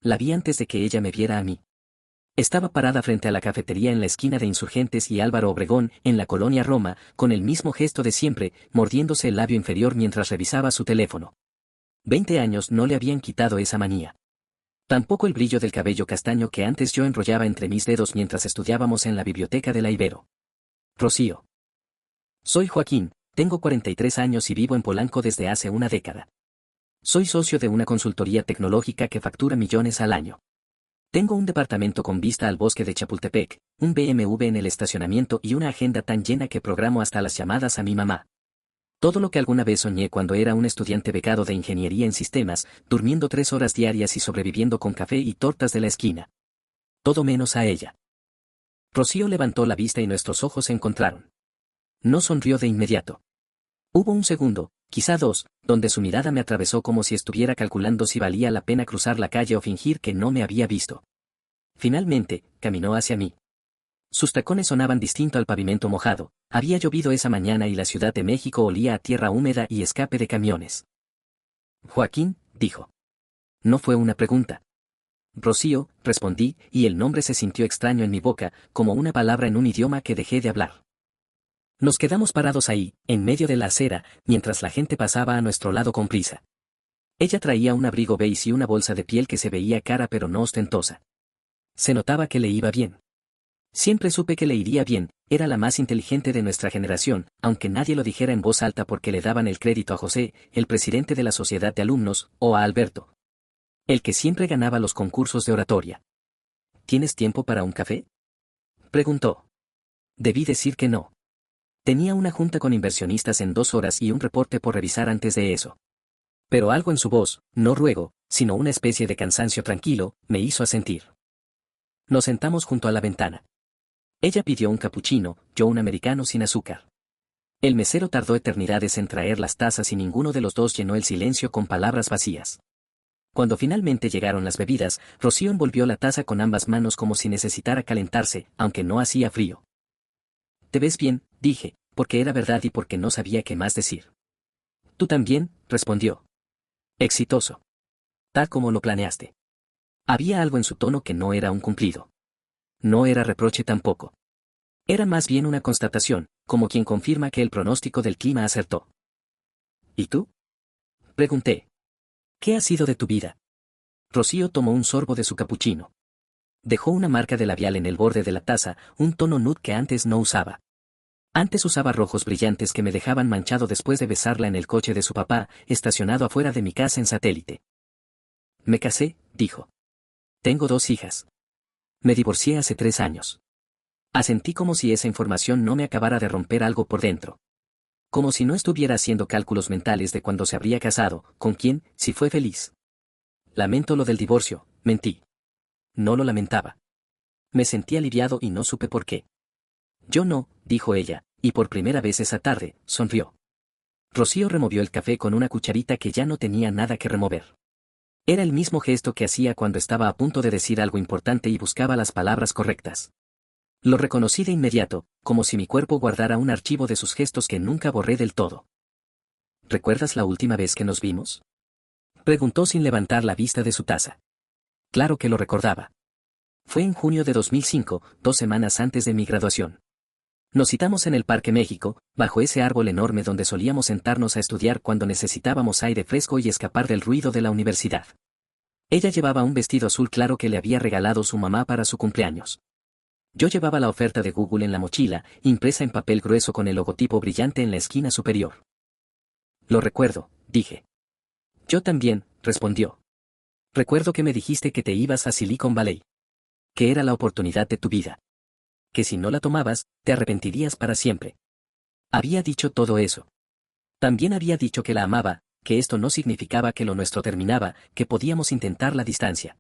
La vi antes de que ella me viera a mí. Estaba parada frente a la cafetería en la esquina de Insurgentes y Álvaro Obregón, en la colonia Roma, con el mismo gesto de siempre, mordiéndose el labio inferior mientras revisaba su teléfono. 20 años no le habían quitado esa manía. Tampoco el brillo del cabello castaño que antes yo enrollaba entre mis dedos mientras estudiábamos en la biblioteca de la Ibero. Rocío. Soy Joaquín, tengo 43 años y vivo en Polanco desde hace una década. Soy socio de una consultoría tecnológica que factura millones al año. Tengo un departamento con vista al bosque de Chapultepec, un BMW en el estacionamiento y una agenda tan llena que programo hasta las llamadas a mi mamá. Todo lo que alguna vez soñé cuando era un estudiante becado de ingeniería en sistemas, durmiendo 3 horas diarias y sobreviviendo con café y tortas de la esquina. Todo menos a ella. Rocío levantó la vista y nuestros ojos se encontraron. No sonrió de inmediato. Hubo un segundo, quizá 2, donde su mirada me atravesó como si estuviera calculando si valía la pena cruzar la calle o fingir que no me había visto. Finalmente, caminó hacia mí. Sus tacones sonaban distinto al pavimento mojado. Había llovido esa mañana y la Ciudad de México olía a tierra húmeda y escape de camiones. Joaquín, dijo. No fue una pregunta. Rocío, respondí, y el nombre se sintió extraño en mi boca, como una palabra en un idioma que dejé de hablar. Nos quedamos parados ahí, en medio de la acera, mientras la gente pasaba a nuestro lado con prisa. Ella traía un abrigo beige y una bolsa de piel que se veía cara pero no ostentosa. Se notaba que le iba bien. Siempre supe que le iría bien, era la más inteligente de nuestra generación, aunque nadie lo dijera en voz alta porque le daban el crédito a José, el presidente de la sociedad de alumnos, o a Alberto, el que siempre ganaba los concursos de oratoria. ¿Tienes tiempo para un café?, preguntó. Debí decir que no. Tenía una junta con inversionistas en 2 horas y un reporte por revisar antes de eso. Pero algo en su voz, no ruego, sino una especie de cansancio tranquilo, me hizo asentir. Nos sentamos junto a la ventana. Ella pidió un capuchino, yo un americano sin azúcar. El mesero tardó eternidades en traer las tazas y ninguno de los dos llenó el silencio con palabras vacías. Cuando finalmente llegaron las bebidas, Rocío envolvió la taza con ambas manos como si necesitara calentarse, aunque no hacía frío. «Te ves bien», dije, porque era verdad y porque no sabía qué más decir. «Tú también», respondió. «Exitoso. Tal como lo planeaste». Había algo en su tono que no era un cumplido. No era reproche tampoco. Era más bien una constatación, como quien confirma que el pronóstico del clima acertó. ¿Y tú?, pregunté. ¿Qué ha sido de tu vida? Rocío tomó un sorbo de su capuchino. Dejó una marca de labial en el borde de la taza, un tono nude que antes no usaba. Antes usaba rojos brillantes que me dejaban manchado después de besarla en el coche de su papá, estacionado afuera de mi casa en Satélite. Me casé, dijo. Tengo 2 hijas. Me divorcié hace 3 años. Asentí como si esa información no me acabara de romper algo por dentro. Como si no estuviera haciendo cálculos mentales de cuándo se habría casado, con quién, si fue feliz. Lamento lo del divorcio, mentí. No lo lamentaba. Me sentí aliviado y no supe por qué. Yo no, dijo ella, y por primera vez esa tarde, sonrió. Rocío removió el café con una cucharita que ya no tenía nada que remover. Era el mismo gesto que hacía cuando estaba a punto de decir algo importante y buscaba las palabras correctas. Lo reconocí de inmediato, como si mi cuerpo guardara un archivo de sus gestos que nunca borré del todo. ¿Recuerdas la última vez que nos vimos?, preguntó sin levantar la vista de su taza. Claro que lo recordaba. Fue en junio de 2005, 2 semanas antes de mi graduación. Nos citamos en el Parque México, bajo ese árbol enorme donde solíamos sentarnos a estudiar cuando necesitábamos aire fresco y escapar del ruido de la universidad. Ella llevaba un vestido azul claro que le había regalado su mamá para su cumpleaños. Yo llevaba la oferta de Google en la mochila, impresa en papel grueso con el logotipo brillante en la esquina superior. Lo recuerdo, dije. Yo también, respondió. Recuerdo que me dijiste que te ibas a Silicon Valley. Que era la oportunidad de tu vida. Que si no la tomabas, te arrepentirías para siempre. Había dicho todo eso. También había dicho que la amaba, que esto no significaba que lo nuestro terminaba, que podíamos intentar la distancia.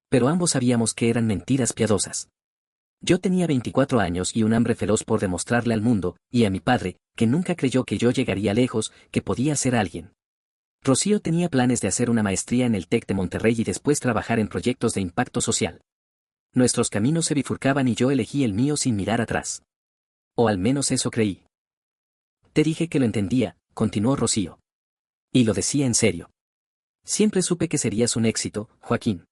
Pero ambos sabíamos que eran mentiras piadosas. Yo tenía 24 años y un hambre feroz por demostrarle al mundo, y a mi padre, que nunca creyó que yo llegaría lejos, que podía ser alguien. Rocío tenía planes de hacer una maestría en el TEC de Monterrey y después trabajar en proyectos de impacto social. Nuestros caminos se bifurcaban y yo elegí el mío sin mirar atrás. O al menos eso creí. Te dije que lo entendía, continuó Rocío. Y lo decía en serio. Siempre supe que serías un éxito, Joaquín.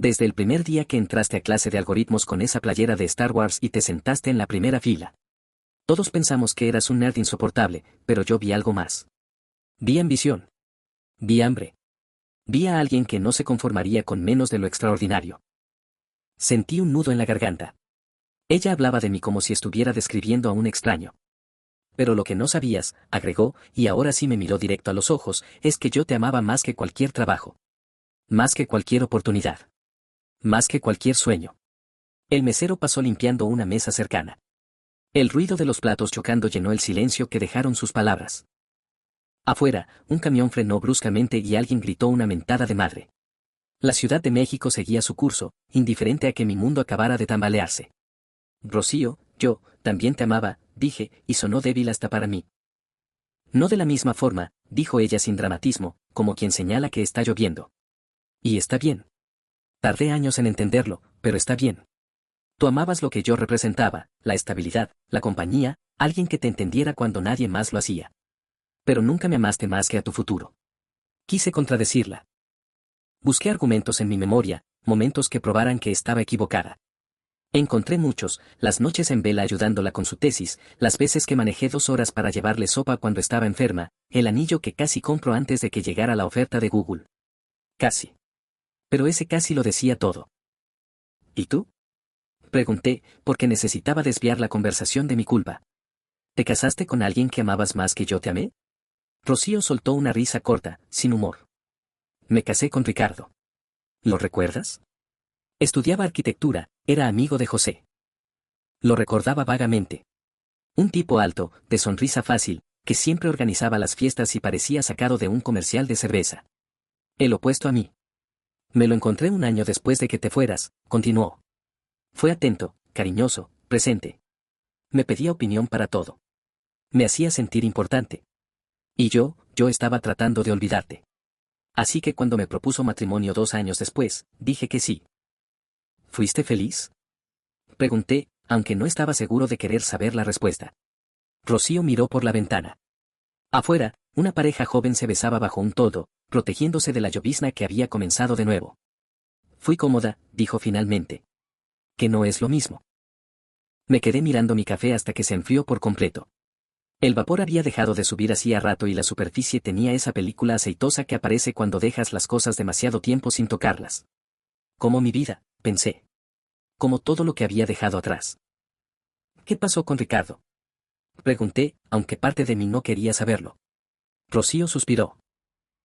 Desde el primer día que entraste a clase de algoritmos con esa playera de Star Wars y te sentaste en la primera fila. Todos pensamos que eras un nerd insoportable, pero yo vi algo más. Vi ambición. Vi hambre. Vi a alguien que no se conformaría con menos de lo extraordinario. Sentí un nudo en la garganta. Ella hablaba de mí como si estuviera describiendo a un extraño. Pero lo que no sabías, agregó, y ahora sí me miró directo a los ojos, es que yo te amaba más que cualquier trabajo. Más que cualquier oportunidad. Más que cualquier sueño. El mesero pasó limpiando una mesa cercana. El ruido de los platos chocando llenó el silencio que dejaron sus palabras. Afuera, un camión frenó bruscamente y alguien gritó una mentada de madre. La Ciudad de México seguía su curso, indiferente a que mi mundo acabara de tambalearse. Rocío, yo, también te amaba, dije, y sonó débil hasta para mí. No de la misma forma, dijo ella sin dramatismo, como quien señala que está lloviendo. Y está bien. Tardé años en entenderlo, pero está bien. Tú amabas lo que yo representaba, la estabilidad, la compañía, alguien que te entendiera cuando nadie más lo hacía. Pero nunca me amaste más que a tu futuro. Quise contradecirla. Busqué argumentos en mi memoria, momentos que probaran que estaba equivocada. Encontré muchos, las noches en vela ayudándola con su tesis, las veces que manejé 2 horas para llevarle sopa cuando estaba enferma, el anillo que casi compro antes de que llegara la oferta de Google. Casi. Pero ese casi lo decía todo. ¿Y tú? Pregunté, porque necesitaba desviar la conversación de mi culpa. ¿Te casaste con alguien que amabas más que yo te amé? Rocío soltó una risa corta, sin humor. Me casé con Ricardo. ¿Lo recuerdas? Estudiaba arquitectura, era amigo de José. Lo recordaba vagamente. Un tipo alto, de sonrisa fácil, que siempre organizaba las fiestas y parecía sacado de un comercial de cerveza. El opuesto a mí. Me lo encontré un año después de que te fueras, continuó. Fue atento, cariñoso, presente. Me pedía opinión para todo. Me hacía sentir importante. Y yo estaba tratando de olvidarte. Así que cuando me propuso matrimonio 2 años después, dije que sí. ¿Fuiste feliz? Pregunté, aunque no estaba seguro de querer saber la respuesta. Rocío miró por la ventana. Afuera, una pareja joven se besaba bajo un toldo, protegiéndose de la llovizna que había comenzado de nuevo. Fui cómoda, dijo finalmente. Que no es lo mismo. Me quedé mirando mi café hasta que se enfrió por completo. El vapor había dejado de subir hacía rato y la superficie tenía esa película aceitosa que aparece cuando dejas las cosas demasiado tiempo sin tocarlas. Como mi vida, pensé. Como todo lo que había dejado atrás. ¿Qué pasó con Ricardo? Pregunté, aunque parte de mí no quería saberlo. Rocío suspiró.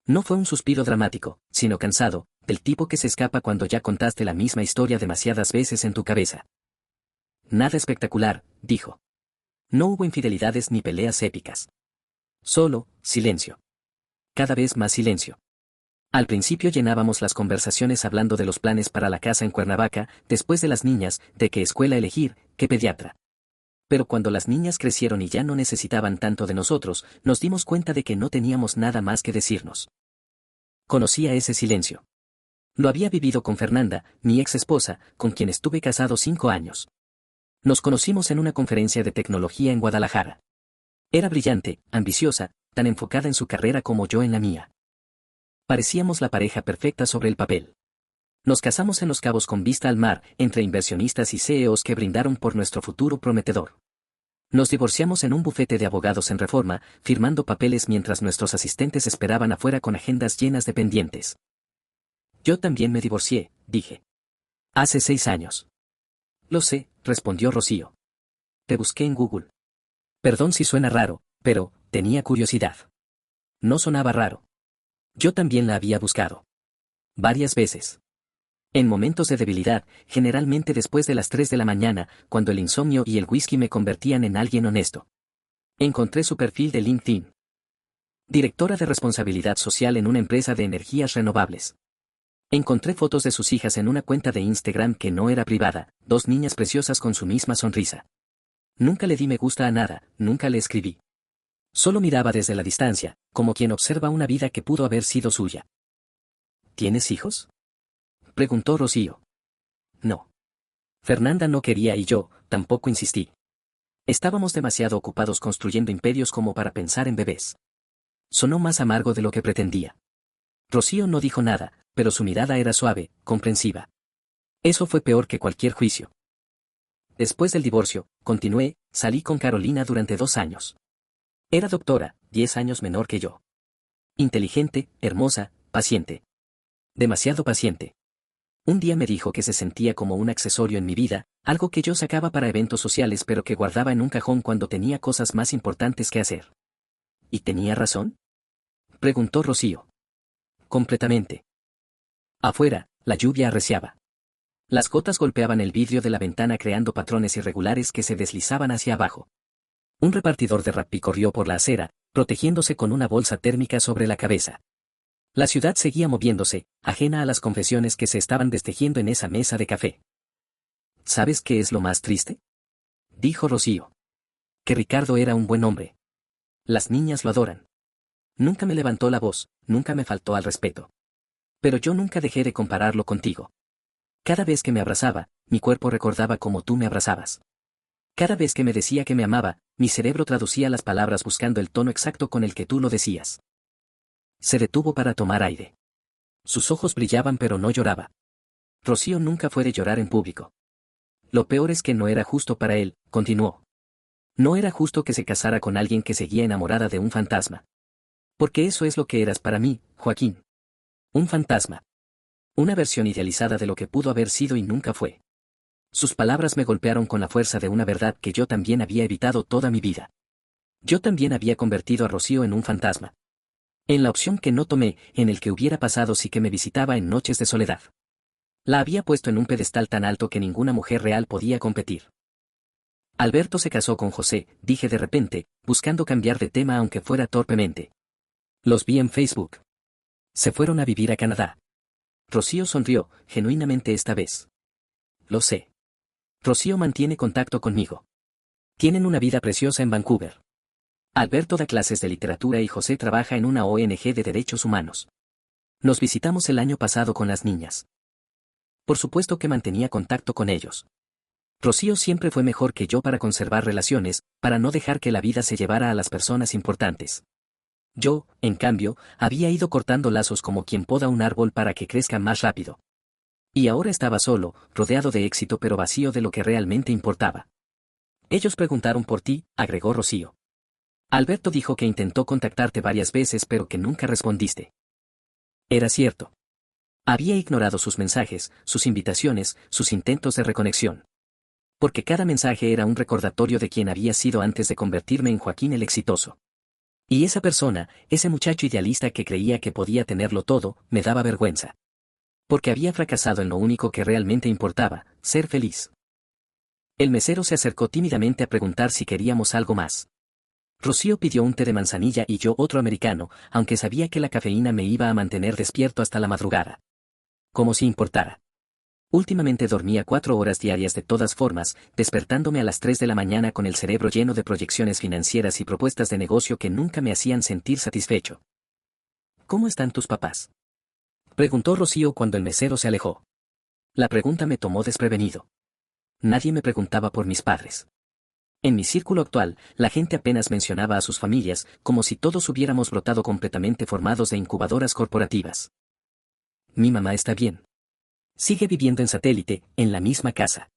No fue un suspiro dramático, sino cansado, del tipo que se escapa cuando ya contaste la misma historia demasiadas veces en tu cabeza. Nada espectacular, dijo. No hubo infidelidades ni peleas épicas. Solo, silencio. Cada vez más silencio. Al principio llenábamos las conversaciones hablando de los planes para la casa en Cuernavaca, después de las niñas, de qué escuela elegir, qué pediatra. Pero cuando las niñas crecieron y ya no necesitaban tanto de nosotros, nos dimos cuenta de que no teníamos nada más que decirnos. Conocía ese silencio. Lo había vivido con Fernanda, mi ex esposa, con quien estuve casado 5 años. Nos conocimos en una conferencia de tecnología en Guadalajara. Era brillante, ambiciosa, tan enfocada en su carrera como yo en la mía. Parecíamos la pareja perfecta sobre el papel. Nos casamos en Los Cabos con vista al mar, entre inversionistas y CEOs que brindaron por nuestro futuro prometedor. Nos divorciamos en un bufete de abogados en Reforma, firmando papeles mientras nuestros asistentes esperaban afuera con agendas llenas de pendientes. Yo también me divorcié, dije. Hace 6 años. Lo sé, respondió Rocío. Te busqué en Google. Perdón si suena raro, pero tenía curiosidad. No sonaba raro. Yo también la había buscado. Varias veces. En momentos de debilidad, generalmente después de las 3 de la mañana, cuando el insomnio y el whisky me convertían en alguien honesto. Encontré su perfil de LinkedIn. Directora de responsabilidad social en una empresa de energías renovables. Encontré fotos de sus hijas en una cuenta de Instagram que no era privada, 2 niñas preciosas con su misma sonrisa. Nunca le di me gusta a nada, nunca le escribí. Solo miraba desde la distancia, como quien observa una vida que pudo haber sido suya. ¿Tienes hijos? Preguntó Rocío. No. Fernanda no quería y yo, tampoco insistí. Estábamos demasiado ocupados construyendo imperios como para pensar en bebés. Sonó más amargo de lo que pretendía. Rocío no dijo nada, pero su mirada era suave, comprensiva. Eso fue peor que cualquier juicio. Después del divorcio, continué, salí con Carolina durante 2 años. Era doctora, 10 años menor que yo. Inteligente, hermosa, paciente. Demasiado paciente. Un día me dijo que se sentía como un accesorio en mi vida, algo que yo sacaba para eventos sociales pero que guardaba en un cajón cuando tenía cosas más importantes que hacer. ¿Y tenía razón? Preguntó Rocío. Completamente. Afuera, la lluvia arreciaba. Las gotas golpeaban el vidrio de la ventana creando patrones irregulares que se deslizaban hacia abajo. Un repartidor de Rappi corrió por la acera, protegiéndose con una bolsa térmica sobre la cabeza. La ciudad seguía moviéndose, ajena a las confesiones que se estaban destejiendo en esa mesa de café. ¿Sabes qué es lo más triste? Dijo Rocío. Que Ricardo era un buen hombre. Las niñas lo adoran. Nunca me levantó la voz, nunca me faltó al respeto. Pero yo nunca dejé de compararlo contigo. Cada vez que me abrazaba, mi cuerpo recordaba cómo tú me abrazabas. Cada vez que me decía que me amaba, mi cerebro traducía las palabras buscando el tono exacto con el que tú lo decías. Se detuvo para tomar aire. Sus ojos brillaban pero no lloraba. Rocío nunca fue de llorar en público. Lo peor es que no era justo para él, continuó. No era justo que se casara con alguien que seguía enamorada de un fantasma. Porque eso es lo que eras para mí, Joaquín. Un fantasma. Una versión idealizada de lo que pudo haber sido y nunca fue. Sus palabras me golpearon con la fuerza de una verdad que yo también había evitado toda mi vida. Yo también había convertido a Rocío en un fantasma. En la opción que no tomé, en el que hubiera pasado si que me visitaba en noches de soledad. La había puesto en un pedestal tan alto que ninguna mujer real podía competir. Alberto se casó con José, dije de repente, buscando cambiar de tema aunque fuera torpemente. Los vi en Facebook. Se fueron a vivir a Canadá. Rocío sonrió, genuinamente esta vez. Lo sé. Rocío mantiene contacto conmigo. Tienen una vida preciosa en Vancouver. Alberto da clases de literatura y José trabaja en una ONG de derechos humanos. Nos visitamos el año pasado con las niñas. Por supuesto que mantenía contacto con ellos. Rocío siempre fue mejor que yo para conservar relaciones, para no dejar que la vida se llevara a las personas importantes. Yo, en cambio, había ido cortando lazos como quien poda un árbol para que crezca más rápido. Y ahora estaba solo, rodeado de éxito pero vacío de lo que realmente importaba. Ellos preguntaron por ti, agregó Rocío. Alberto dijo que intentó contactarte varias veces pero que nunca respondiste. Era cierto. Había ignorado sus mensajes, sus invitaciones, sus intentos de reconexión. Porque cada mensaje era un recordatorio de quién había sido antes de convertirme en Joaquín el exitoso. Y esa persona, ese muchacho idealista que creía que podía tenerlo todo, me daba vergüenza. Porque había fracasado en lo único que realmente importaba, ser feliz. El mesero se acercó tímidamente a preguntar si queríamos algo más. Rocío pidió un té de manzanilla y yo otro americano, aunque sabía que la cafeína me iba a mantener despierto hasta la madrugada. Como si importara. Últimamente dormía 4 horas diarias de todas formas, despertándome a las 3 de la mañana con el cerebro lleno de proyecciones financieras y propuestas de negocio que nunca me hacían sentir satisfecho. ¿Cómo están tus papás? Preguntó Rocío cuando el mesero se alejó. La pregunta me tomó desprevenido. Nadie me preguntaba por mis padres. En mi círculo actual, la gente apenas mencionaba a sus familias, como si todos hubiéramos brotado completamente formados de incubadoras corporativas. Mi mamá está bien. Sigue viviendo en Satélite, en la misma casa.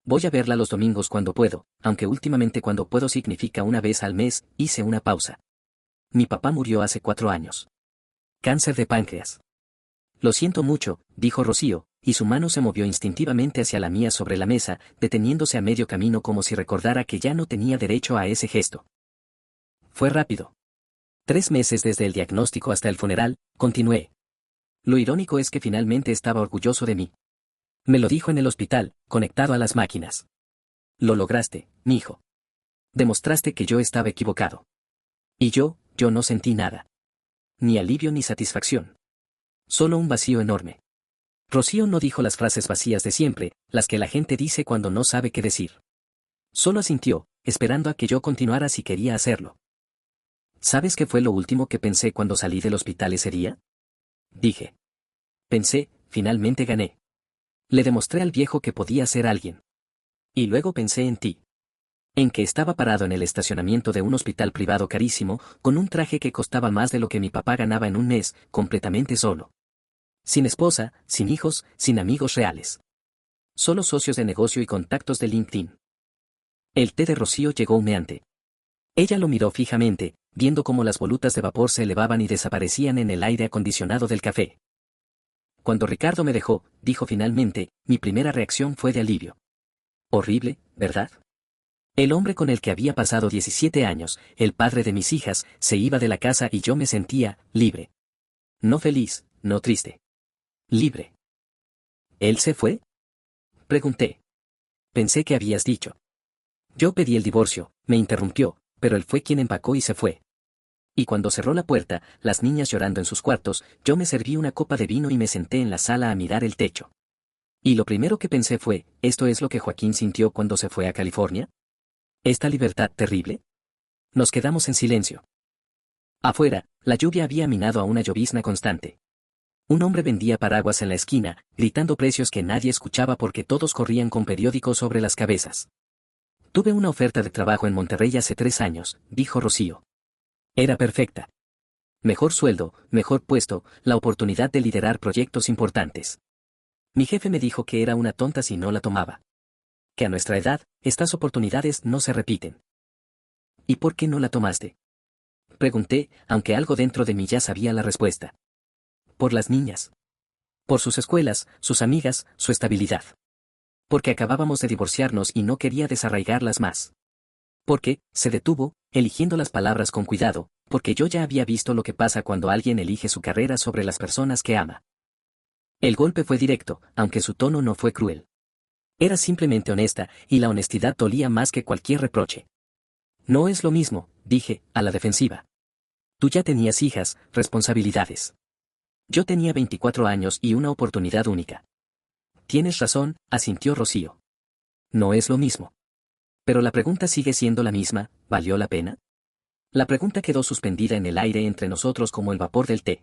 Voy a verla los domingos cuando puedo, aunque últimamente cuando puedo significa una vez al mes, hice una pausa. Mi papá murió hace 4 años. Cáncer de páncreas. Lo siento mucho, dijo Rocío, y su mano se movió instintivamente hacia la mía sobre la mesa, deteniéndose a medio camino como si recordara que ya no tenía derecho a ese gesto. Fue rápido. 3 meses desde el diagnóstico hasta el funeral, continué. Lo irónico es que finalmente estaba orgulloso de mí. Me lo dijo en el hospital, conectado a las máquinas. Lo lograste, mi hijo. Demostraste que yo estaba equivocado. Y yo no sentí nada. Ni alivio ni satisfacción. Solo un vacío enorme. Rocío no dijo las frases vacías de siempre, las que la gente dice cuando no sabe qué decir. Solo asintió, esperando a que yo continuara si quería hacerlo. ¿Sabes qué fue lo último que pensé cuando salí del hospital ese día? Dije. Pensé, finalmente gané. Le demostré al viejo que podía ser alguien. Y luego pensé en ti. En que estaba parado en el estacionamiento de un hospital privado carísimo, con un traje que costaba más de lo que mi papá ganaba en un mes, completamente solo. Sin esposa, sin hijos, sin amigos reales. Solo socios de negocio y contactos de LinkedIn. El té de Rocío llegó humeante. Ella lo miró fijamente, viendo cómo las volutas de vapor se elevaban y desaparecían en el aire acondicionado del café. Cuando Ricardo me dejó, dijo finalmente, mi primera reacción fue de alivio. Horrible, ¿verdad? El hombre con el que había pasado 17 años, el padre de mis hijas, se iba de la casa y yo me sentía libre. No feliz, no triste. Libre. ¿Él se fue? Pregunté. Pensé que habías dicho. Yo pedí el divorcio, me interrumpió, pero él fue quien empacó y se fue. Y cuando cerró la puerta, las niñas llorando en sus cuartos, yo me serví una copa de vino y me senté en la sala a mirar el techo. Y lo primero que pensé fue, ¿esto es lo que Joaquín sintió cuando se fue a California? ¿Esta libertad terrible? Nos quedamos en silencio. Afuera, la lluvia había minado a una llovizna constante. Un hombre vendía paraguas en la esquina, gritando precios que nadie escuchaba porque todos corrían con periódicos sobre las cabezas. Tuve una oferta de trabajo en Monterrey hace 3 años, dijo Rocío. Era perfecta. Mejor sueldo, mejor puesto, la oportunidad de liderar proyectos importantes. Mi jefe me dijo que era una tonta si no la tomaba. Que a nuestra edad, estas oportunidades no se repiten. ¿Y por qué no la tomaste? Pregunté, aunque algo dentro de mí ya sabía la respuesta. Por las niñas. Por sus escuelas, sus amigas, su estabilidad. Porque acabábamos de divorciarnos y no quería desarraigarlas más. Porque, se detuvo, eligiendo las palabras con cuidado, porque yo ya había visto lo que pasa cuando alguien elige su carrera sobre las personas que ama. El golpe fue directo, aunque su tono no fue cruel. Era simplemente honesta, y la honestidad dolía más que cualquier reproche. No es lo mismo, dije, a la defensiva. Tú ya tenías hijas, responsabilidades. Yo tenía 24 años y una oportunidad única. Tienes razón, asintió Rocío. No es lo mismo. Pero la pregunta sigue siendo la misma, ¿valió la pena? La pregunta quedó suspendida en el aire entre nosotros como el vapor del té.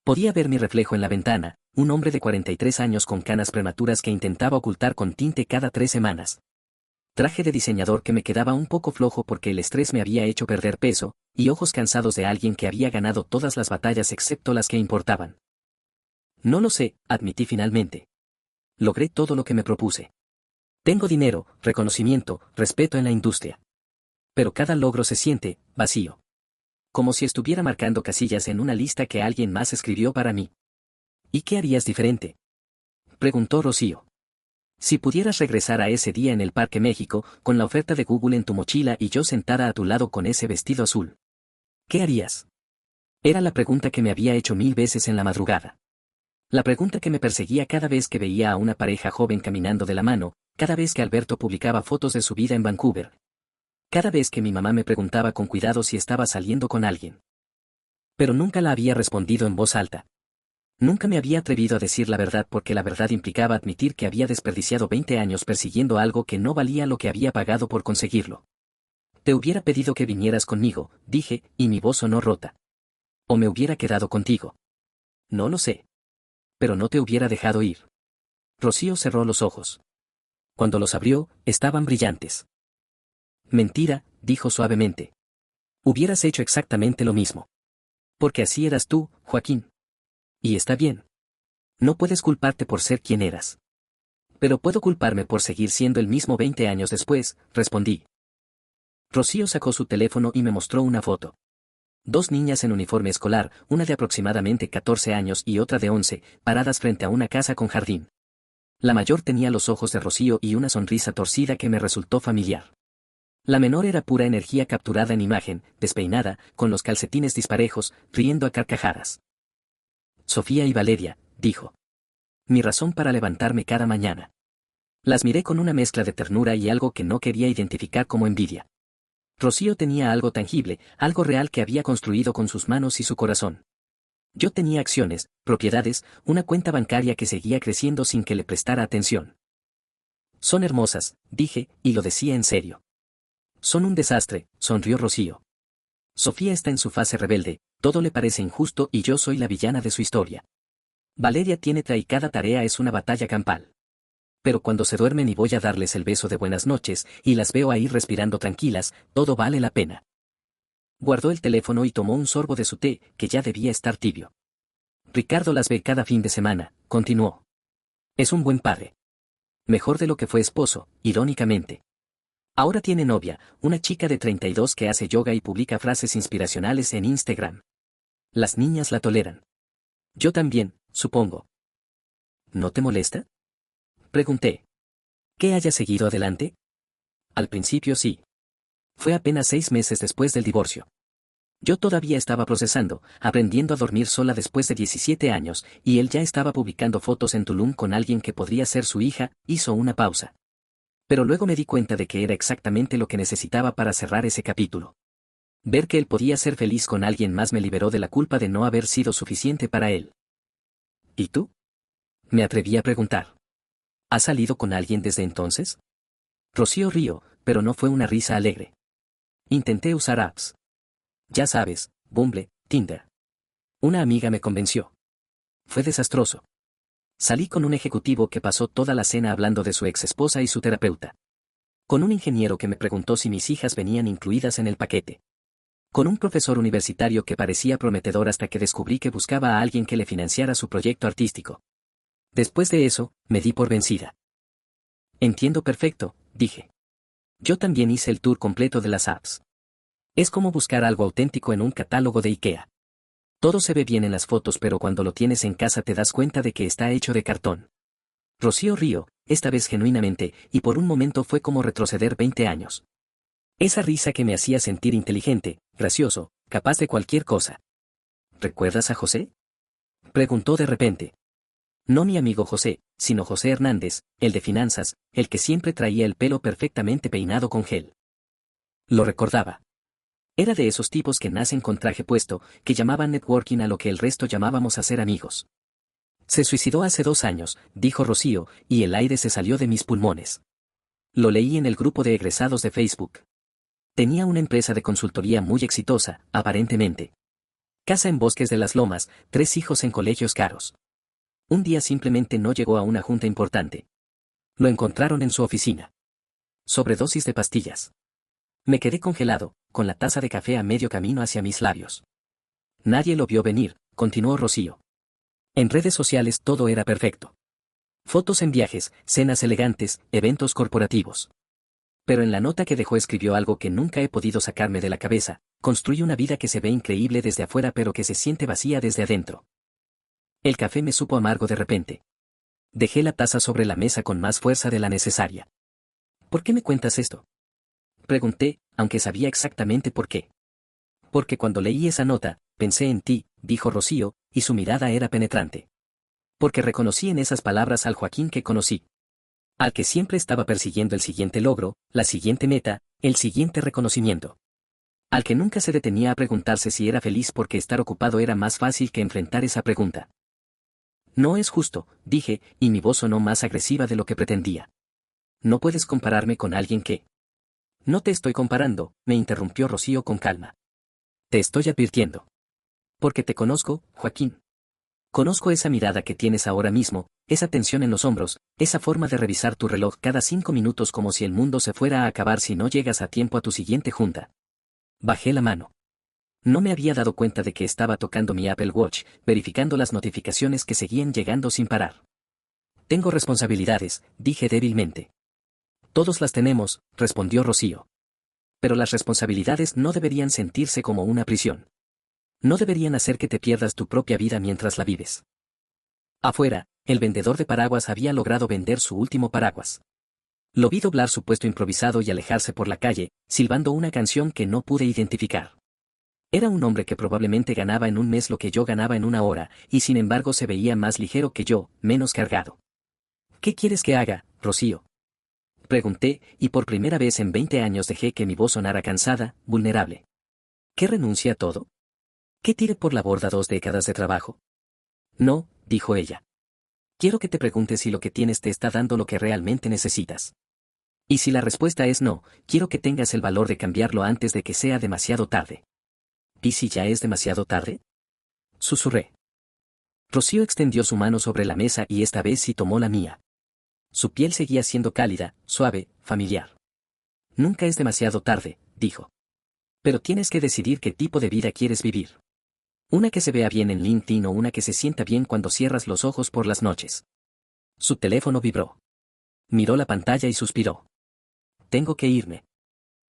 Podía ver mi reflejo en la ventana, un hombre de 43 años con canas prematuras que intentaba ocultar con tinte cada 3 semanas. Traje de diseñador que me quedaba un poco flojo porque el estrés me había hecho perder peso, y ojos cansados de alguien que había ganado todas las batallas excepto las que importaban. No lo sé, admití finalmente. Logré todo lo que me propuse. Tengo dinero, reconocimiento, respeto en la industria. Pero cada logro se siente vacío. Como si estuviera marcando casillas en una lista que alguien más escribió para mí. ¿Y qué harías diferente? Preguntó Rocío. Si pudieras regresar a ese día en el Parque México, con la oferta de Google en tu mochila y yo sentada a tu lado con ese vestido azul. ¿Qué harías? Era la pregunta que me había hecho 1000 veces en la madrugada. La pregunta que me perseguía cada vez que veía a una pareja joven caminando de la mano, cada vez que Alberto publicaba fotos de su vida en Vancouver. Cada vez que mi mamá me preguntaba con cuidado si estaba saliendo con alguien. Pero nunca la había respondido en voz alta. Nunca me había atrevido a decir la verdad porque la verdad implicaba admitir que había desperdiciado 20 años persiguiendo algo que no valía lo que había pagado por conseguirlo. Te hubiera pedido que vinieras conmigo, dije, y mi voz sonó rota. O me hubiera quedado contigo. No lo sé. Pero no te hubiera dejado ir. Rocío cerró los ojos. Cuando los abrió, estaban brillantes. Mentira, dijo suavemente. Hubieras hecho exactamente lo mismo. Porque así eras tú, Joaquín. Y está bien. No puedes culparte por ser quien eras. Pero puedo culparme por seguir siendo el mismo 20 años después, respondí. Rocío sacó su teléfono y me mostró una foto. 2 niñas en uniforme escolar, una de aproximadamente 14 años y otra de 11, paradas frente a una casa con jardín. La mayor tenía los ojos de Rocío y una sonrisa torcida que me resultó familiar. La menor era pura energía capturada en imagen, despeinada, con los calcetines disparejos, riendo a carcajadas. Sofía y Valeria, dijo. Mi razón para levantarme cada mañana. Las miré con una mezcla de ternura y algo que no quería identificar como envidia. Rocío tenía algo tangible, algo real que había construido con sus manos y su corazón. Yo tenía acciones, propiedades, una cuenta bancaria que seguía creciendo sin que le prestara atención. Son hermosas, dije, y lo decía en serio. Son un desastre, sonrió Rocío. Sofía está en su fase rebelde, todo le parece injusto y yo soy la villana de su historia. Valeria tiene y cada tarea es una batalla campal. Pero cuando se duermen y voy a darles el beso de buenas noches, y las veo ahí respirando tranquilas, todo vale la pena. Guardó el teléfono y tomó un sorbo de su té, que ya debía estar tibio. Ricardo las ve cada fin de semana, continuó. Es un buen padre. Mejor de lo que fue esposo, irónicamente. Ahora tiene novia, una chica de 32 que hace yoga y publica frases inspiracionales en Instagram. Las niñas la toleran. Yo también, supongo. ¿No te molesta? Pregunté. ¿Que haya seguido adelante? Al principio sí. Fue apenas 6 meses después del divorcio. Yo todavía estaba procesando, aprendiendo a dormir sola después de 17 años, y él ya estaba publicando fotos en Tulum con alguien que podría ser su hija. Hizo una pausa. Pero luego me di cuenta de que era exactamente lo que necesitaba para cerrar ese capítulo. Ver que él podía ser feliz con alguien más me liberó de la culpa de no haber sido suficiente para él. ¿Y tú? Me atreví a preguntar. ¿Has salido con alguien desde entonces? Rocío rió, pero no fue una risa alegre. Intenté usar apps. Ya sabes, Bumble, Tinder. Una amiga me convenció. Fue desastroso. Salí con un ejecutivo que pasó toda la cena hablando de su ex esposa y su terapeuta. Con un ingeniero que me preguntó si mis hijas venían incluidas en el paquete. Con un profesor universitario que parecía prometedor hasta que descubrí que buscaba a alguien que le financiara su proyecto artístico. Después de eso, me di por vencida. Entiendo perfecto, dije. Yo también hice el tour completo de las apps. Es como buscar algo auténtico en un catálogo de IKEA. Todo se ve bien en las fotos, pero cuando lo tienes en casa te das cuenta de que está hecho de cartón. Rocío rió, esta vez genuinamente, y por un momento fue como retroceder 20 años. Esa risa que me hacía sentir inteligente, gracioso, capaz de cualquier cosa. ¿Recuerdas a José? Preguntó de repente. No mi amigo José, sino José Hernández, el de finanzas, el que siempre traía el pelo perfectamente peinado con gel. Lo recordaba. Era de esos tipos que nacen con traje puesto, que llamaban networking a lo que el resto llamábamos hacer amigos. Se suicidó hace 2 años, dijo Rocío, y el aire se salió de mis pulmones. Lo leí en el grupo de egresados de Facebook. Tenía una empresa de consultoría muy exitosa, aparentemente. Casa en Bosques de las Lomas, 3 hijos en colegios caros. Un día simplemente no llegó a una junta importante. Lo encontraron en su oficina. Sobredosis de pastillas. Me quedé congelado, con la taza de café a medio camino hacia mis labios. Nadie lo vio venir, continuó Rocío. En redes sociales todo era perfecto. Fotos en viajes, cenas elegantes, eventos corporativos. Pero en la nota que dejó escribió algo que nunca he podido sacarme de la cabeza: construye una vida que se ve increíble desde afuera pero que se siente vacía desde adentro. El café me supo amargo de repente. Dejé la taza sobre la mesa con más fuerza de la necesaria. ¿Por qué me cuentas esto? Pregunté, aunque sabía exactamente por qué. Porque cuando leí esa nota, pensé en ti, dijo Rocío, y su mirada era penetrante. Porque reconocí en esas palabras al Joaquín que conocí. Al que siempre estaba persiguiendo el siguiente logro, la siguiente meta, el siguiente reconocimiento. Al que nunca se detenía a preguntarse si era feliz porque estar ocupado era más fácil que enfrentar esa pregunta. No es justo, dije, y mi voz sonó más agresiva de lo que pretendía. No puedes compararme con alguien que... No te estoy comparando, me interrumpió Rocío con calma. Te estoy advirtiendo. Porque te conozco, Joaquín. Conozco esa mirada que tienes ahora mismo, esa tensión en los hombros, esa forma de revisar tu reloj cada 5 minutos como si el mundo se fuera a acabar si no llegas a tiempo a tu siguiente junta. Bajé la mano. No me había dado cuenta de que estaba tocando mi Apple Watch, verificando las notificaciones que seguían llegando sin parar. Tengo responsabilidades, dije débilmente. Todos las tenemos, respondió Rocío. Pero las responsabilidades no deberían sentirse como una prisión. No deberían hacer que te pierdas tu propia vida mientras la vives. Afuera, el vendedor de paraguas había logrado vender su último paraguas. Lo vi doblar su puesto improvisado y alejarse por la calle, silbando una canción que no pude identificar. Era un hombre que probablemente ganaba en un mes lo que yo ganaba en una hora, y sin embargo se veía más ligero que yo, menos cargado. ¿Qué quieres que haga, Rocío? Pregunté, y por primera vez en 20 años dejé que mi voz sonara cansada, vulnerable. ¿Qué renuncie a todo? ¿Qué tire por la borda 2 décadas de trabajo? No, dijo ella. Quiero que te preguntes si lo que tienes te está dando lo que realmente necesitas. Y si la respuesta es no, quiero que tengas el valor de cambiarlo antes de que sea demasiado tarde. ¿Y si ya es demasiado tarde? Susurré. Rocío extendió su mano sobre la mesa y esta vez sí tomó la mía. Su piel seguía siendo cálida, suave, familiar. Nunca es demasiado tarde, dijo. Pero tienes que decidir qué tipo de vida quieres vivir. Una que se vea bien en LinkedIn o una que se sienta bien cuando cierras los ojos por las noches. Su teléfono vibró. Miró la pantalla y suspiró. Tengo que irme.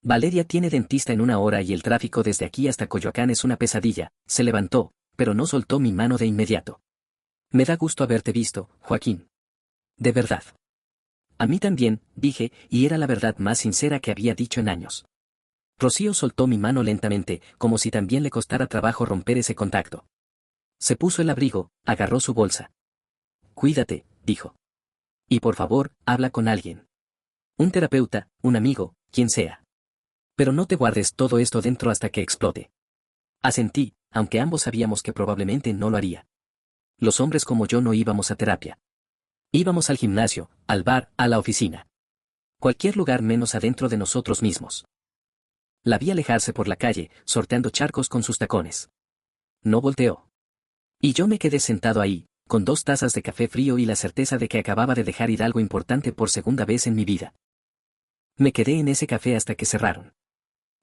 Valeria tiene dentista en 1 hora y el tráfico desde aquí hasta Coyoacán es una pesadilla. Se levantó, pero no soltó mi mano de inmediato. Me da gusto haberte visto, Joaquín. De verdad. A mí también, dije, y era la verdad más sincera que había dicho en años. Rocío soltó mi mano lentamente, como si también le costara trabajo romper ese contacto. Se puso el abrigo, agarró su bolsa. Cuídate, dijo. Y por favor, habla con alguien. Un terapeuta, un amigo, quien sea. Pero no te guardes todo esto dentro hasta que explote. Asentí, aunque ambos sabíamos que probablemente no lo haría. Los hombres como yo no íbamos a terapia. Íbamos al gimnasio, al bar, a la oficina. Cualquier lugar menos adentro de nosotros mismos. La vi alejarse por la calle, sorteando charcos con sus tacones. No volteó. Y yo me quedé sentado ahí, con 2 tazas de café frío y la certeza de que acababa de dejar ir algo importante por segunda vez en mi vida. Me quedé en ese café hasta que cerraron.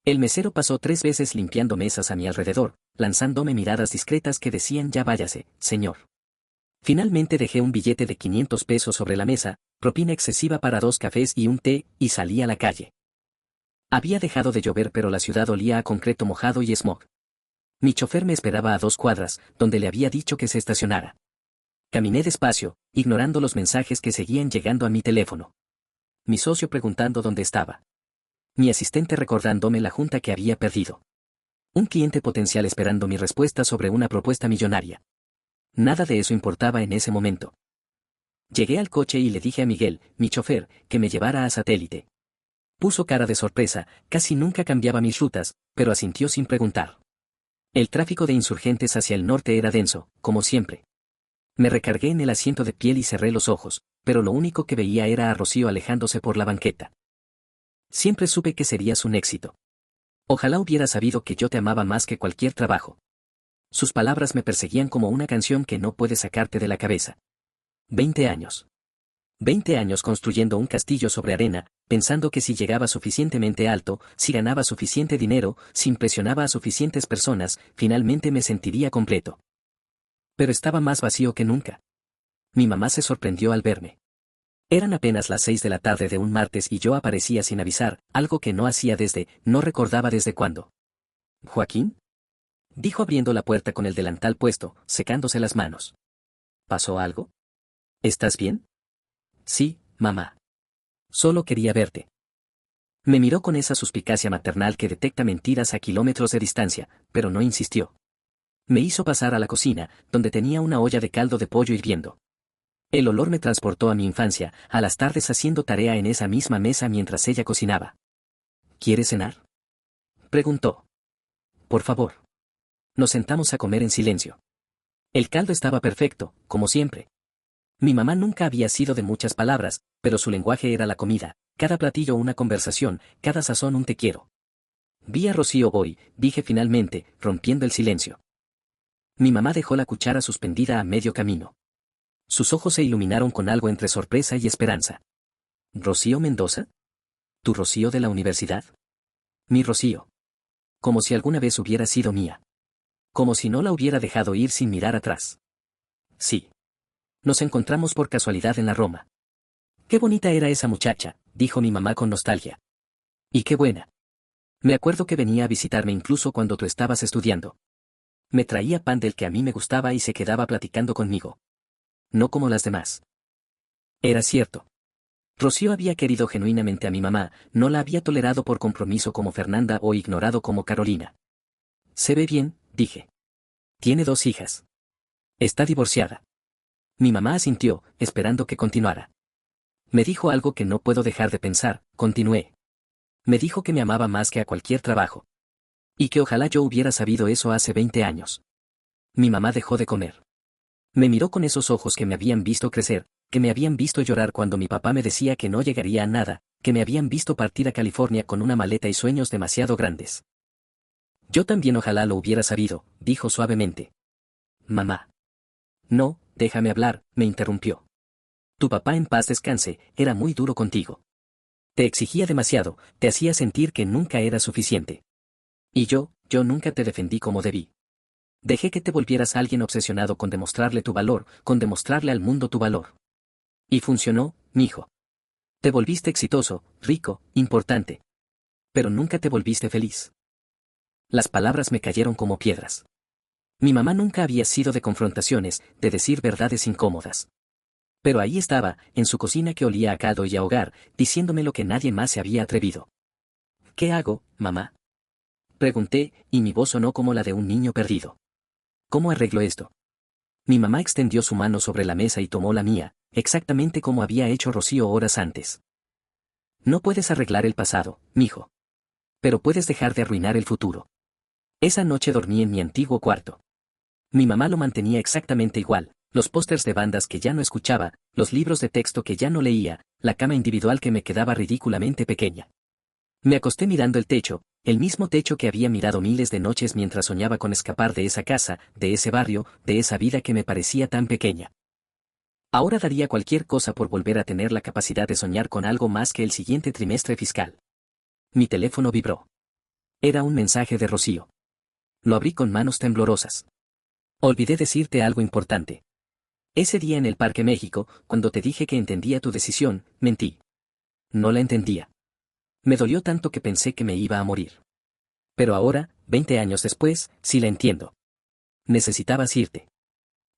El mesero pasó 3 veces limpiando mesas a mi alrededor, lanzándome miradas discretas que decían ya váyase, señor. Finalmente dejé un billete de 500 pesos sobre la mesa, propina excesiva para 2 cafés y un té, y salí a la calle. Había dejado de llover pero la ciudad olía a concreto mojado y smog. Mi chofer me esperaba a 2 cuadras, donde le había dicho que se estacionara. Caminé despacio, ignorando los mensajes que seguían llegando a mi teléfono. Mi socio preguntando dónde estaba. Mi asistente recordándome la junta que había perdido. Un cliente potencial esperando mi respuesta sobre una propuesta millonaria. Nada de eso importaba en ese momento. Llegué al coche y le dije a Miguel, mi chofer, que me llevara a Satélite. Puso cara de sorpresa, casi nunca cambiaba mis rutas, pero asintió sin preguntar. El tráfico de insurgentes hacia el norte era denso, como siempre. Me recargué en el asiento de piel y cerré los ojos, pero lo único que veía era a Rocío alejándose por la banqueta. Siempre supe que serías un éxito. Ojalá hubiera sabido que yo te amaba más que cualquier trabajo. Sus palabras me perseguían como una canción que no puedes sacarte de la cabeza. 20 años. 20 años construyendo un castillo sobre arena, pensando que si llegaba suficientemente alto, si ganaba suficiente dinero, si impresionaba a suficientes personas, finalmente me sentiría completo. Pero estaba más vacío que nunca. Mi mamá se sorprendió al verme. Eran apenas las 6 de la tarde de un martes y yo aparecía sin avisar, algo que no hacía no recordaba desde cuándo. ¿Joaquín? Dijo abriendo la puerta con el delantal puesto, secándose las manos. ¿Pasó algo? ¿Estás bien? Sí, mamá. Solo quería verte. Me miró con esa suspicacia maternal que detecta mentiras a kilómetros de distancia, pero no insistió. Me hizo pasar a la cocina, donde tenía una olla de caldo de pollo hirviendo. El olor me transportó a mi infancia, a las tardes haciendo tarea en esa misma mesa mientras ella cocinaba. ¿Quieres cenar? Preguntó. Por favor. Nos sentamos a comer en silencio. El caldo estaba perfecto, como siempre. Mi mamá nunca había sido de muchas palabras, pero su lenguaje era la comida, cada platillo una conversación, cada sazón un te quiero. Vi a Rocío voy, dije finalmente, rompiendo el silencio. Mi mamá dejó la cuchara suspendida a medio camino. Sus ojos se iluminaron con algo entre sorpresa y esperanza. ¿Rocío Mendoza? ¿Tu Rocío de la universidad? Mi Rocío. Como si alguna vez hubiera sido mía. Como si no la hubiera dejado ir sin mirar atrás. Sí. Nos encontramos por casualidad en la Roma. Qué bonita era esa muchacha, dijo mi mamá con nostalgia. Y qué buena. Me acuerdo que venía a visitarme incluso cuando tú estabas estudiando. Me traía pan del que a mí me gustaba y se quedaba platicando conmigo. No como las demás. Era cierto. Rocío había querido genuinamente a mi mamá, no la había tolerado por compromiso como Fernanda o ignorado como Carolina. Se ve bien, dije. Tiene 2 hijas. Está divorciada. Mi mamá asintió, esperando que continuara. Me dijo algo que no puedo dejar de pensar, continué. Me dijo que me amaba más que a cualquier trabajo. Y que ojalá yo hubiera sabido eso hace 20 años. Mi mamá dejó de comer. Me miró con esos ojos que me habían visto crecer, que me habían visto llorar cuando mi papá me decía que no llegaría a nada, que me habían visto partir a California con una maleta y sueños demasiado grandes. Yo también ojalá lo hubiera sabido, dijo suavemente. Mamá. No, déjame hablar, me interrumpió. Tu papá en paz descanse, era muy duro contigo. Te exigía demasiado, te hacía sentir que nunca era suficiente. Y yo nunca te defendí como debí. Dejé que te volvieras alguien obsesionado con demostrarle tu valor, con demostrarle al mundo tu valor. Y funcionó, mijo. Te volviste exitoso, rico, importante. Pero nunca te volviste feliz. Las palabras me cayeron como piedras. Mi mamá nunca había sido de confrontaciones, de decir verdades incómodas. Pero ahí estaba, en su cocina que olía a caldo y a hogar, diciéndome lo que nadie más se había atrevido. ¿Qué hago, mamá? Pregunté, y mi voz sonó como la de un niño perdido. ¿Cómo arreglo esto? Mi mamá extendió su mano sobre la mesa y tomó la mía, exactamente como había hecho Rocío horas antes. No puedes arreglar el pasado, mijo. Pero puedes dejar de arruinar el futuro. Esa noche dormí en mi antiguo cuarto. Mi mamá lo mantenía exactamente igual, los pósters de bandas que ya no escuchaba, los libros de texto que ya no leía, la cama individual que me quedaba ridículamente pequeña. Me acosté mirando el techo, el mismo techo que había mirado miles de noches mientras soñaba con escapar de esa casa, de ese barrio, de esa vida que me parecía tan pequeña. Ahora daría cualquier cosa por volver a tener la capacidad de soñar con algo más que el siguiente trimestre fiscal. Mi teléfono vibró. Era un mensaje de Rocío. Lo abrí con manos temblorosas. Olvidé decirte algo importante. Ese día en el Parque México, cuando te dije que entendía tu decisión, mentí. No la entendía. Me dolió tanto que pensé que me iba a morir. Pero ahora, 20 años después, sí la entiendo. Necesitabas irte.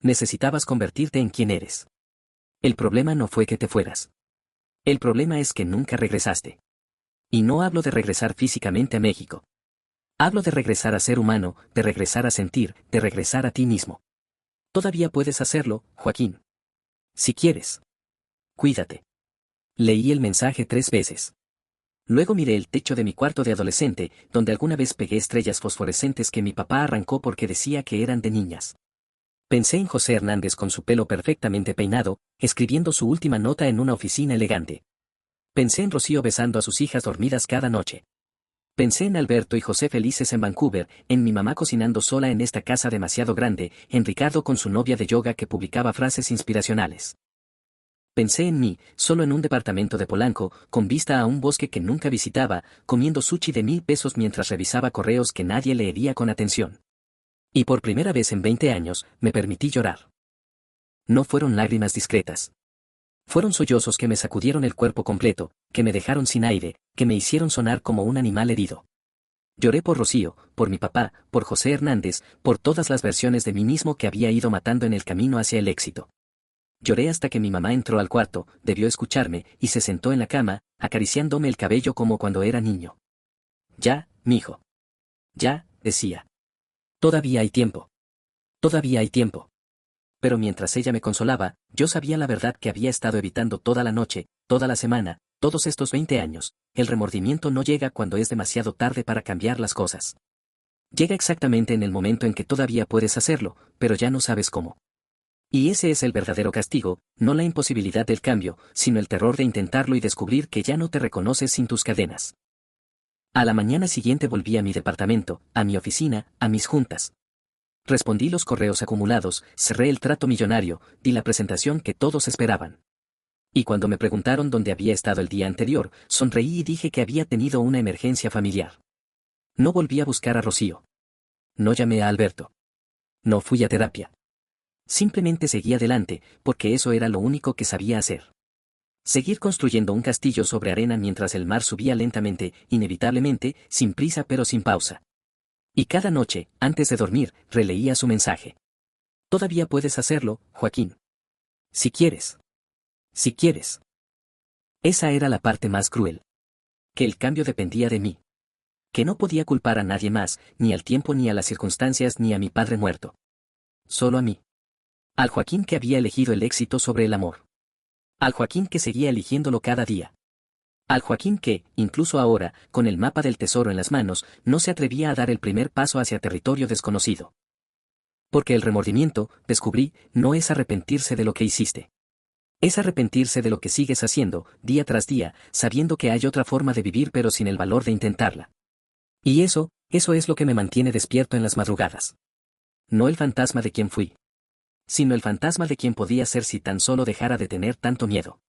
Necesitabas convertirte en quien eres. El problema no fue que te fueras. El problema es que nunca regresaste. Y no hablo de regresar físicamente a México. Hablo de regresar a ser humano, de regresar a sentir, de regresar a ti mismo. Todavía puedes hacerlo, Joaquín. Si quieres. Cuídate. Leí el mensaje 3 veces. Luego miré el techo de mi cuarto de adolescente, donde alguna vez pegué estrellas fosforescentes que mi papá arrancó porque decía que eran de niñas. Pensé en José Hernández con su pelo perfectamente peinado, escribiendo su última nota en una oficina elegante. Pensé en Rocío besando a sus hijas dormidas cada noche. Pensé en Alberto y José felices en Vancouver, en mi mamá cocinando sola en esta casa demasiado grande, en Ricardo con su novia de yoga que publicaba frases inspiracionales. Pensé en mí, solo en un departamento de Polanco, con vista a un bosque que nunca visitaba, comiendo sushi de 1000 pesos mientras revisaba correos que nadie leería con atención. Y por primera vez en 20 años, me permití llorar. No fueron lágrimas discretas. Fueron sollozos que me sacudieron el cuerpo completo, que me dejaron sin aire, que me hicieron sonar como un animal herido. Lloré por Rocío, por mi papá, por José Hernández, por todas las versiones de mí mismo que había ido matando en el camino hacia el éxito. Lloré hasta que mi mamá entró al cuarto, debió escucharme, y se sentó en la cama, acariciándome el cabello como cuando era niño. Ya, mijo. Ya, decía. Todavía hay tiempo. Todavía hay tiempo. Pero mientras ella me consolaba, yo sabía la verdad que había estado evitando toda la noche, toda la semana, todos estos 20 años. El remordimiento no llega cuando es demasiado tarde para cambiar las cosas. Llega exactamente en el momento en que todavía puedes hacerlo, pero ya no sabes cómo. Y ese es el verdadero castigo, no la imposibilidad del cambio, sino el terror de intentarlo y descubrir que ya no te reconoces sin tus cadenas. A la mañana siguiente volví a mi departamento, a mi oficina, a mis juntas. Respondí los correos acumulados, cerré el trato millonario, di la presentación que todos esperaban. Y cuando me preguntaron dónde había estado el día anterior, sonreí y dije que había tenido una emergencia familiar. No volví a buscar a Rocío. No llamé a Alberto. No fui a terapia. Simplemente seguí adelante, porque eso era lo único que sabía hacer. Seguir construyendo un castillo sobre arena mientras el mar subía lentamente, inevitablemente, sin prisa pero sin pausa. Y cada noche, antes de dormir, releía su mensaje. Todavía puedes hacerlo, Joaquín. Si quieres. Si quieres. Esa era la parte más cruel. Que el cambio dependía de mí. Que no podía culpar a nadie más, ni al tiempo ni a las circunstancias ni a mi padre muerto. Solo a mí. Al Joaquín que había elegido el éxito sobre el amor. Al Joaquín que seguía eligiéndolo cada día. Al Joaquín que, incluso ahora, con el mapa del tesoro en las manos, no se atrevía a dar el primer paso hacia territorio desconocido. Porque el remordimiento, descubrí, no es arrepentirse de lo que hiciste. Es arrepentirse de lo que sigues haciendo, día tras día, sabiendo que hay otra forma de vivir pero sin el valor de intentarla. Y eso es lo que me mantiene despierto en las madrugadas. No el fantasma de quien fui, sino el fantasma de quien podía ser si tan solo dejara de tener tanto miedo.